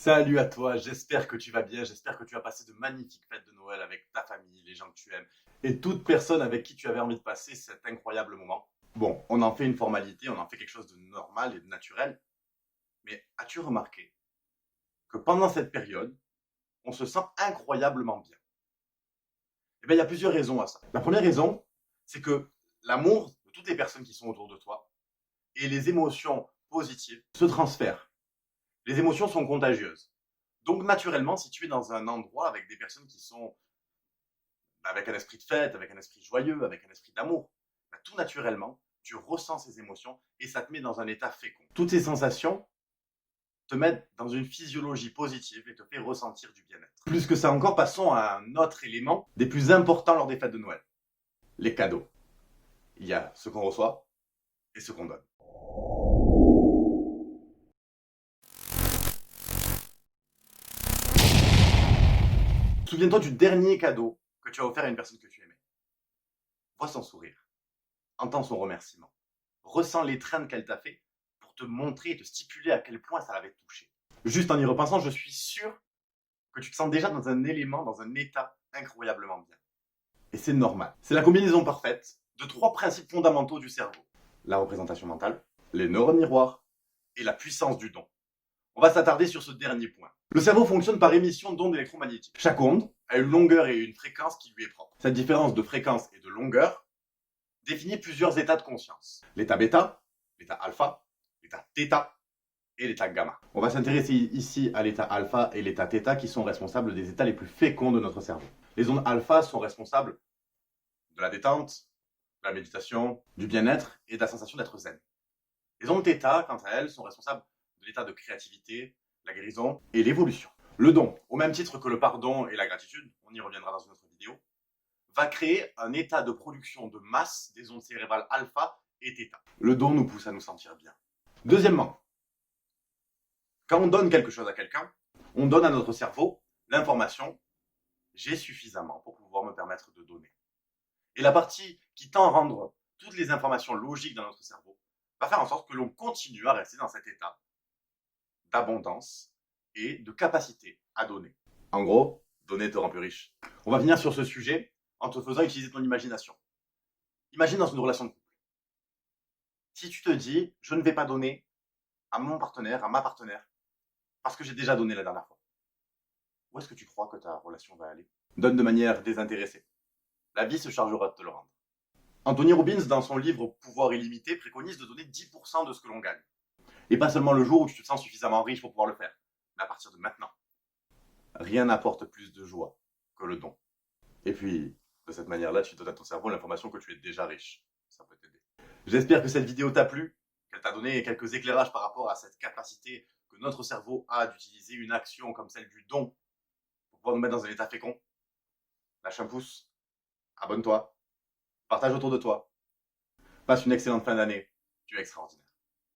Salut à toi, j'espère que tu vas bien, j'espère que tu as passé de magnifiques fêtes de Noël avec ta famille, les gens que tu aimes et toute personne avec qui tu avais envie de passer cet incroyable moment. Bon, on en fait une formalité, on en fait quelque chose de normal et de naturel, mais as-tu remarqué que pendant cette période, on se sent incroyablement bien? Eh bien, il y a plusieurs raisons à ça. La première raison, c'est que l'amour de toutes les personnes qui sont autour de toi et les émotions positives se transfèrent. Les émotions sont contagieuses. Donc, naturellement, si tu es dans un endroit avec des personnes qui sont avec un esprit de fête, avec un esprit joyeux, avec un esprit d'amour, tout naturellement, tu ressens ces émotions et ça te met dans un état fécond. Toutes ces sensations te mettent dans une physiologie positive et te fait ressentir du bien-être. Plus que ça encore, passons à un autre élément des plus importants lors des fêtes de Noël. Les cadeaux. Il y a ce qu'on reçoit et ce qu'on donne. Souviens-toi du dernier cadeau que tu as offert à une personne que tu aimais. Vois son sourire. Entends son remerciement. Ressens l'étreinte qu'elle t'a fait pour te montrer et te stipuler à quel point ça l'avait touché. Juste en y repensant, je suis sûr que tu te sens déjà dans un élément, dans un état incroyablement bien. Et c'est normal. C'est la combinaison parfaite de trois principes fondamentaux du cerveau. La représentation mentale, les neurones miroirs et la puissance du don. On va s'attarder sur ce dernier point. Le cerveau fonctionne par émission d'ondes électromagnétiques. Chaque onde a une longueur et une fréquence qui lui est propre. Cette différence de fréquence et de longueur définit plusieurs états de conscience. L'état bêta, l'état alpha, l'état θ et l'état gamma. On va s'intéresser ici à l'état alpha et l'état θ qui sont responsables des états les plus féconds de notre cerveau. Les ondes alpha sont responsables de la détente, de la méditation, du bien-être et de la sensation d'être zen. Les ondes θ, quant à elles, sont responsables de l'état de créativité, la guérison et l'évolution. Le don, au même titre que le pardon et la gratitude, on y reviendra dans une autre vidéo, va créer un état de production de masse des ondes cérébrales alpha et θ. Le don nous pousse à nous sentir bien. Deuxièmement, quand on donne quelque chose à quelqu'un, on donne à notre cerveau l'information « j'ai suffisamment pour pouvoir me permettre de donner ». Et la partie qui tend à rendre toutes les informations logiques dans notre cerveau va faire en sorte que l'on continue à rester dans cet état d'abondance et de capacité à donner. En gros, donner te rend plus riche. On va venir sur ce sujet en te faisant utiliser ton imagination. Imagine dans une relation de couple. Si tu te dis, je ne vais pas donner à mon partenaire, à ma partenaire, parce que j'ai déjà donné la dernière fois, où est-ce que tu crois que ta relation va aller? Donne de manière désintéressée. La vie se chargera de te le rendre. Anthony Robbins, dans son livre Pouvoir illimité, préconise de donner 10% de ce que l'on gagne. Et pas seulement le jour où tu te sens suffisamment riche pour pouvoir le faire, mais à partir de maintenant. Rien n'apporte plus de joie que le don. Et puis, de cette manière-là, tu donnes à ton cerveau l'information que tu es déjà riche. Ça peut t'aider. J'espère que cette vidéo t'a plu, qu'elle t'a donné quelques éclairages par rapport à cette capacité que notre cerveau a d'utiliser une action comme celle du don pour pouvoir nous mettre dans un état fécond. Lâche un pouce, abonne-toi, partage autour de toi. Passe une excellente fin d'année, tu es extraordinaire.